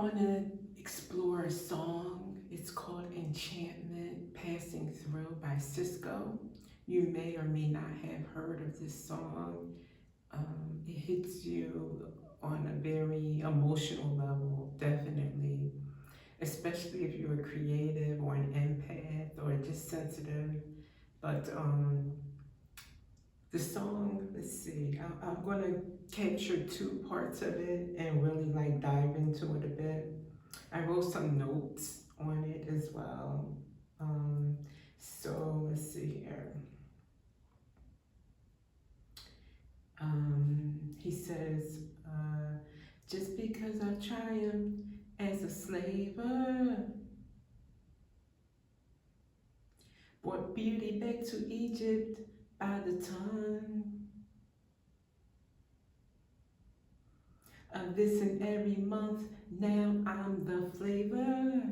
want to explore a song. It's called Enchantment Passing Through by Cisco. You may or may not have heard of this song. It hits you on a very emotional level, definitely, especially if you're a creative or an empath or just sensitive. But the song, let's see, I'm going to capture two parts of it and really like dive into it a bit. I wrote some notes on it as well. So let's see here. He says, just because I triumphed as a slaver, brought beauty back to Egypt by the ton. Of this and every month, now I'm the flavor.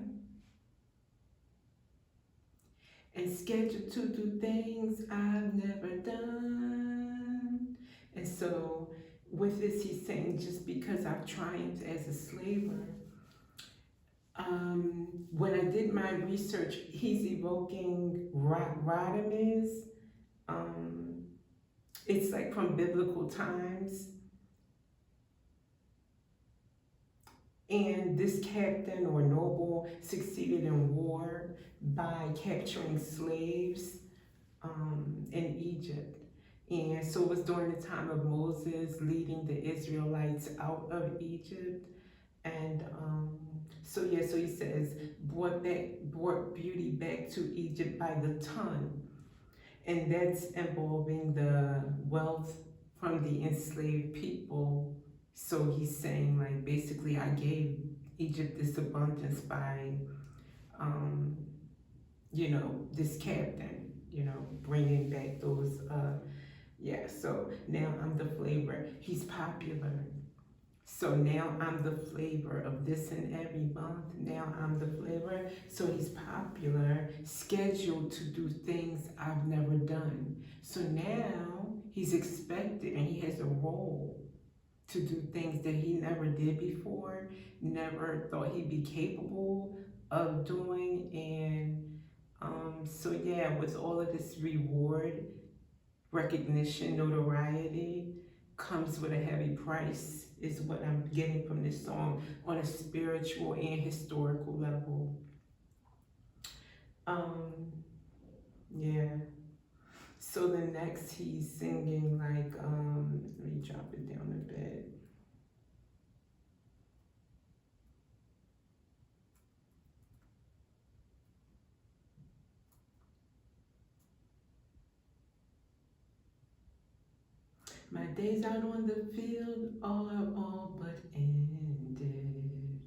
And scheduled to do things I've never done. And so with this, he's saying just because I've triumphed as a slaver, when I did my research, he's evoking Rodimus. It's like from biblical times. And this captain or noble succeeded in war by capturing slaves in Egypt. And so it was during the time of Moses leading the Israelites out of Egypt. And so he says, brought beauty back to Egypt by the ton. And that's involving the wealth from the enslaved people. So he's saying, like, basically, I gave Egypt this abundance by, this captain, bringing back those, so now I'm the flavor. He's popular. So now I'm the flavor of this and every month. Now I'm the flavor. So he's popular, scheduled to do things I've never done. So now he's expected and he has a role to do things that he never did before, never thought he'd be capable of doing. And with all of this reward, recognition, notoriety, comes with a heavy price, is what I'm getting from this song on a spiritual and historical level. So the next he's singing like, let me drop it down a bit. My days out on the field are all but ended.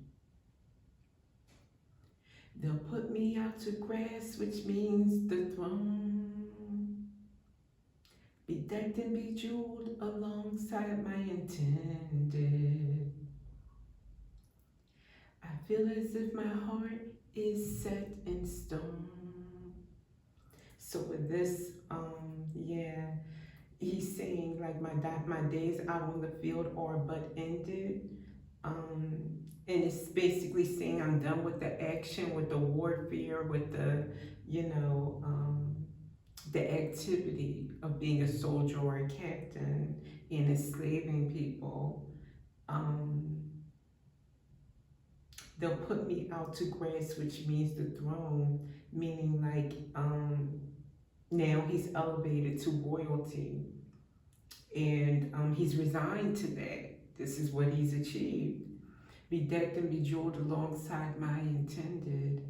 They'll put me out to grass, which means the throne. Be decked and bejeweled alongside my intended. I feel as if my heart is set in stone. So with this, he's saying like my days out on the field are but ended. And it's basically saying I'm done with the action, with the warfare, with the, the activity of being a soldier or a captain in enslaving people. They'll put me out to grass, which means the throne, meaning like now he's elevated to royalty. And he's resigned to that. This is what he's achieved. Be decked and bejeweled alongside my intended.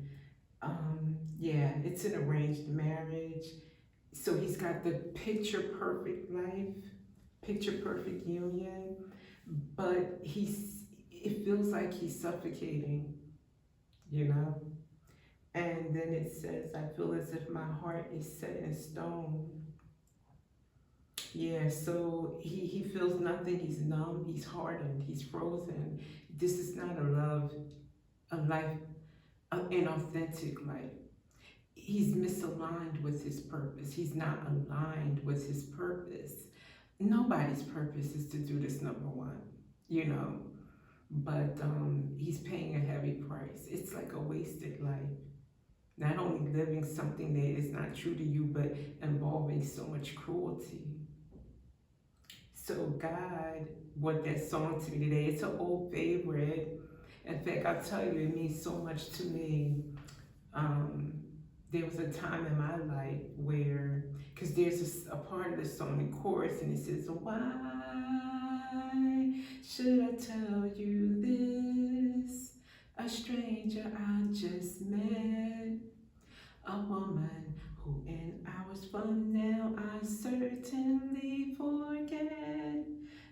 It's an arranged marriage. So he's got the picture perfect life, picture perfect union, but it feels like he's suffocating, And then it says, I feel as if my heart is set in stone. Yeah, so he feels nothing, he's numb, he's hardened, he's frozen. This is not a life, an authentic life. He's misaligned with his purpose. He's not aligned with his purpose. Nobody's purpose is to do this, number one, but he's paying a heavy price. It's like a wasted life. Not only living something that is not true to you, but involving so much cruelty. So God, what that song to me today, it's an old favorite. In fact, I'll tell you, it means so much to me. Um, there was a time in my life where, because there's a part of the song, the chorus, and it says, why should I tell you this? A stranger I just met, a woman who in hours from now I certainly forget,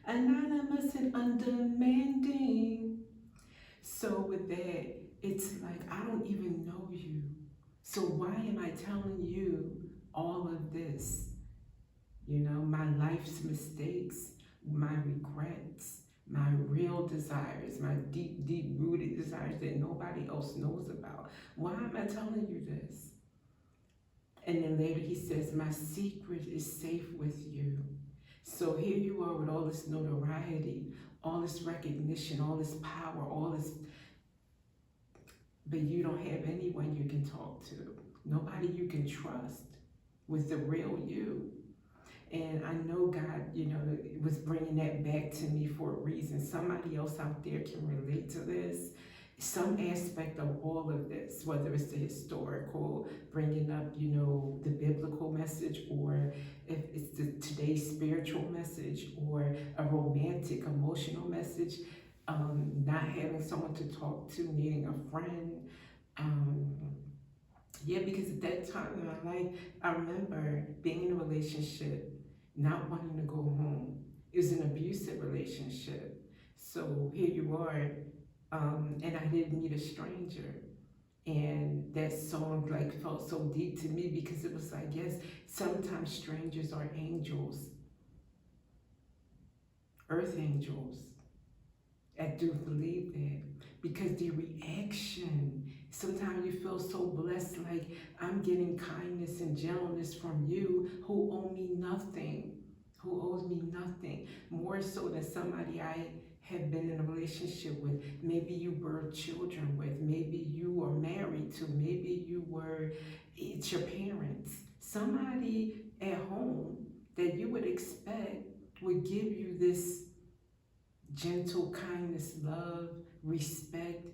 anonymous and undemanding. So with that, it's like, I don't even know you. So why am I telling you all of this? You know, my life's mistakes, my regrets, my real desires, my deep, deep rooted desires that nobody else knows about. Why am I telling you this? And then later he says, my secret is safe with you. So here you are with all this notoriety, all this recognition, all this power, all this, but you don't have anyone you can talk to. Nobody you can trust with the real you. And I know God, you know, was bringing that back to me for a reason. Somebody else out there can relate to this. Some aspect of all of this, whether it's the historical, bringing up, you know, the biblical message, or if it's the today's spiritual message, or a romantic, emotional message, not having someone to talk to, needing a friend. Yeah, because at that time in my life, I remember being in a relationship, not wanting to go home. It was an abusive relationship. So here you are, and I didn't meet a stranger. And that song like felt so deep to me because it was like, yes, sometimes strangers are angels, earth angels. I do believe that because the reaction, sometimes you feel so blessed, like I'm getting kindness and gentleness from you who owe me nothing, who owes me nothing, more so than somebody I have been in a relationship with. Maybe you birthed children with, maybe you are married to, maybe it's your parents. Somebody at home that you would expect would give you this gentle kindness, love, respect,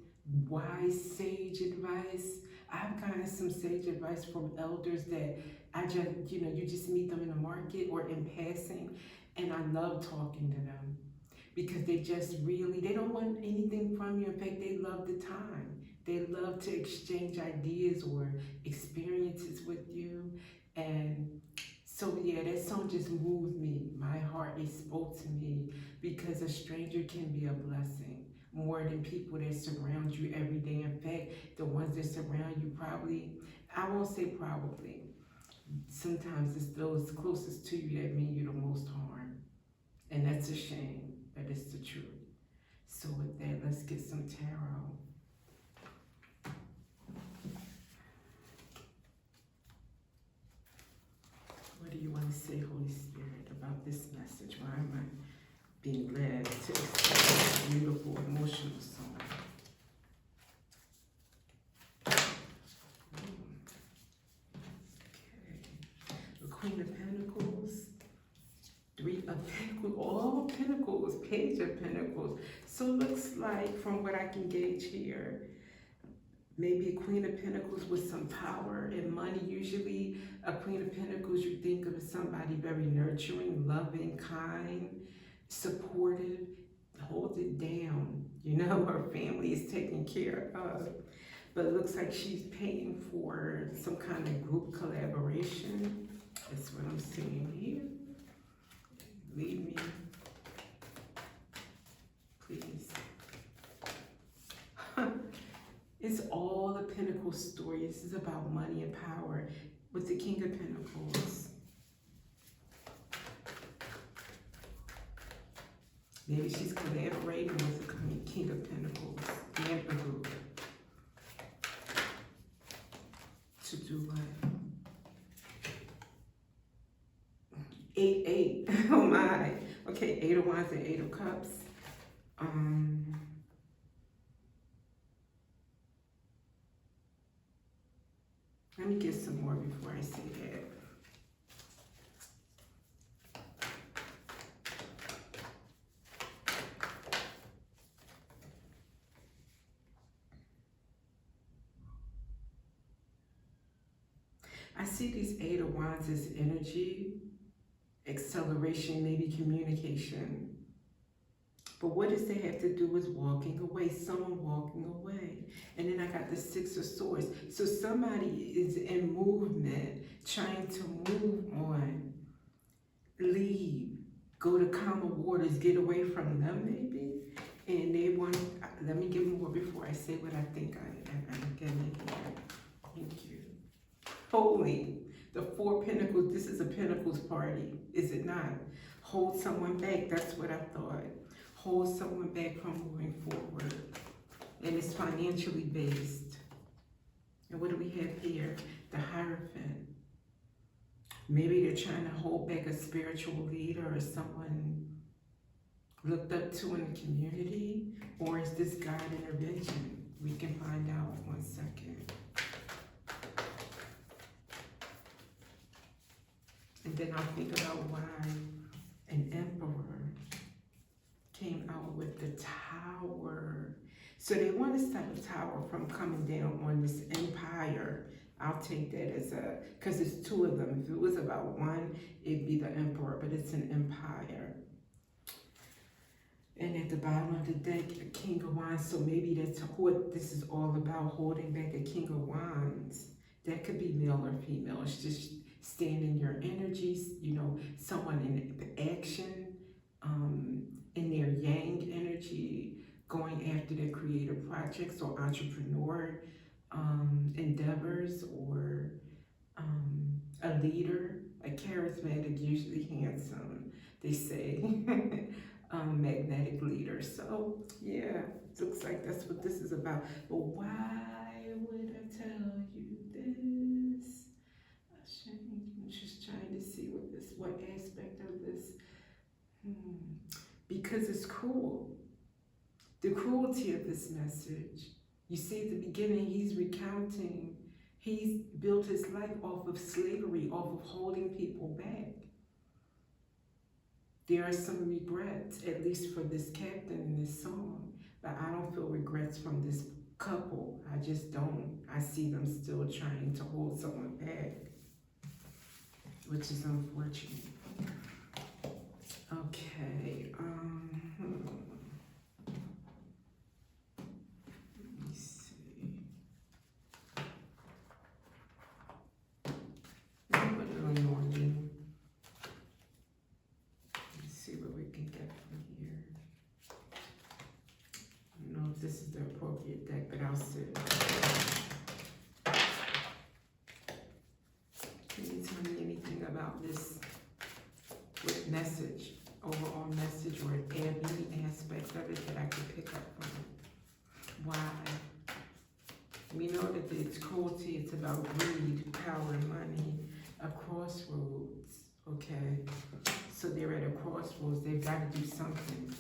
wise, sage advice. I've gotten some sage advice from elders that I just, you know, you just meet them in the market or in passing, and I love talking to them because they just really, they don't want anything from you. In fact, they love the time. They love to exchange ideas or experiences with you. And so yeah, that song just moved me. My heart, it spoke to me because a stranger can be a blessing more than people that surround you every day. In fact, the ones that surround you probably, I won't say probably, sometimes it's those closest to you that mean you the most harm. And that's a shame, but it's the truth. So with that, let's get some tarot. What do you want to say, Holy Spirit, about this message? Why am I being led to express this beautiful emotional song? Okay. The Queen of Pentacles, Three of Pentacles, all Pentacles, Page of Pentacles. So it looks like, from what I can gauge here, maybe a Queen of Pentacles with some power and money. Usually a Queen of Pentacles, you think of as somebody very nurturing, loving, kind, supportive, hold it down. You know, her family is taken care of. But it looks like she's paying for some kind of group collaboration. That's what I'm seeing here. Leave me, please. It's all a Pentacle story. This is about money and power with the King of Pentacles. Maybe she's collaborating with the King of Pentacles and the group. To do what? 8, 8. Oh my. Okay, 8 of Wands and 8 of Cups. Let me get some more before I say that. I see these Eight of Wands as energy, acceleration, maybe communication. But what does that have to do with walking away? Someone walking away. And then I got the Six of Swords. So somebody is in movement, trying to move on, leave, go to calmer waters, get away from them maybe. And they want, let me give more before I say what I think I'm getting here. Thank you. Holy, the Four Pentacles, this is a Pentacles party, is it not? Hold someone back, that's what I thought. Hold someone back from moving forward. And it's financially based. And what do we have here? The Hierophant. Maybe they're trying to hold back a spiritual leader or someone looked up to in the community. Or is this God intervention? We can find out. 1 second. And then I'll think about why an emperor came out with the Tower. So they want to stop the Tower from coming down on this empire. I'll take that as a, because it's two of them. If it was about one, it'd be the emperor, but it's an empire. And at the bottom of the deck, a King of Wands. So maybe that's what this is all about, holding back a King of Wands. That could be male or female. It's just stand in your energies, you know, someone in action, in their yang energy, going after their creative projects or entrepreneur endeavors, or a leader, a charismatic, usually handsome, they say, magnetic leader. So yeah, it looks like that's what this is about. But why would I tell you this? I'm just trying to see what aspect of this. Because it's cruel. The cruelty of this message. You see at the beginning, he's recounting, he's built his life off of slavery, off of holding people back. There are some regrets, at least for this captain in this song, but I don't feel regrets from this couple. I just don't. I see them still trying to hold someone back, which is unfortunate. Okay, let me see. Let me put it on Norman. Let's see what we can get from here. I don't know if this is the appropriate deck, but I'll sit. Can you tell me anything about this message, overall message, or any aspect of it that I could pick up from it? Why? We know that it's cruelty, it's about greed, power, and money, a crossroads, okay? So they're at a crossroads, they've got to do something.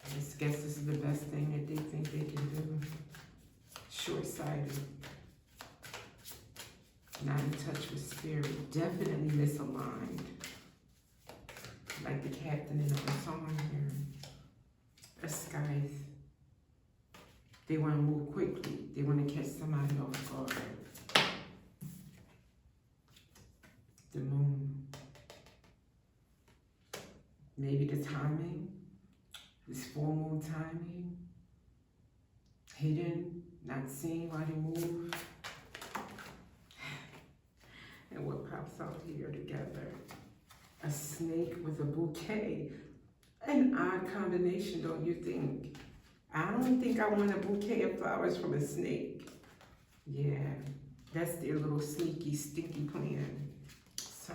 I just guess this is the best thing that they think they can do. Short-sighted. Not in touch with spirit, definitely misaligned. Like the captain in the song here. A scythe. They want to move quickly. They want to catch somebody off guard. The moon. Maybe the timing. This full moon timing. Hidden, not seen while they move. And what pops out here together? A snake with a bouquet. An odd combination, don't you think? I don't think I want a bouquet of flowers from a snake. Yeah, that's their little sneaky, stinky plan. So,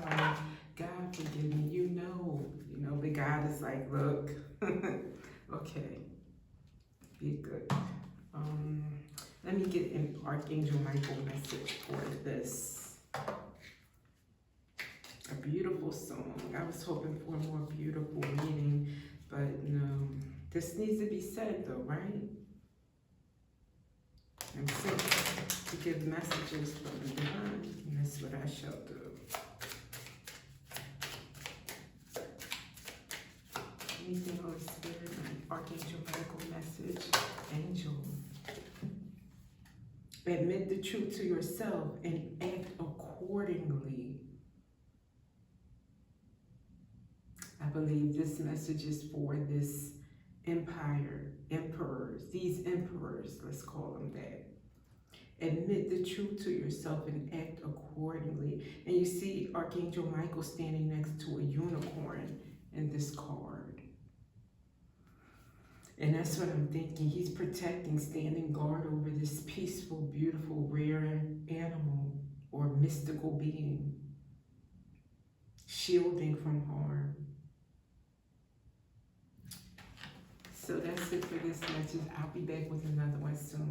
God forgive me, you know, but God is like, look, okay, be good. Let me get an Archangel Michael message for this. A beautiful song. I was hoping for a more beautiful meaning, but no. This needs to be said though, right? I'm sick. to give messages from the divine, and that's what I shall do. Anything, Holy Spirit, Archangel Michael message, Angel. Admit the truth to yourself and act accordingly. I believe this message is for this emperors, these emperors, let's call them that. Admit the truth to yourself and act accordingly. And you see Archangel Michael standing next to a unicorn in this card. And that's what I'm thinking. He's protecting, standing guard over this peaceful, beautiful, rare animal or mystical being. Shielding from harm. So that's it for this message. I'll be back with another one soon.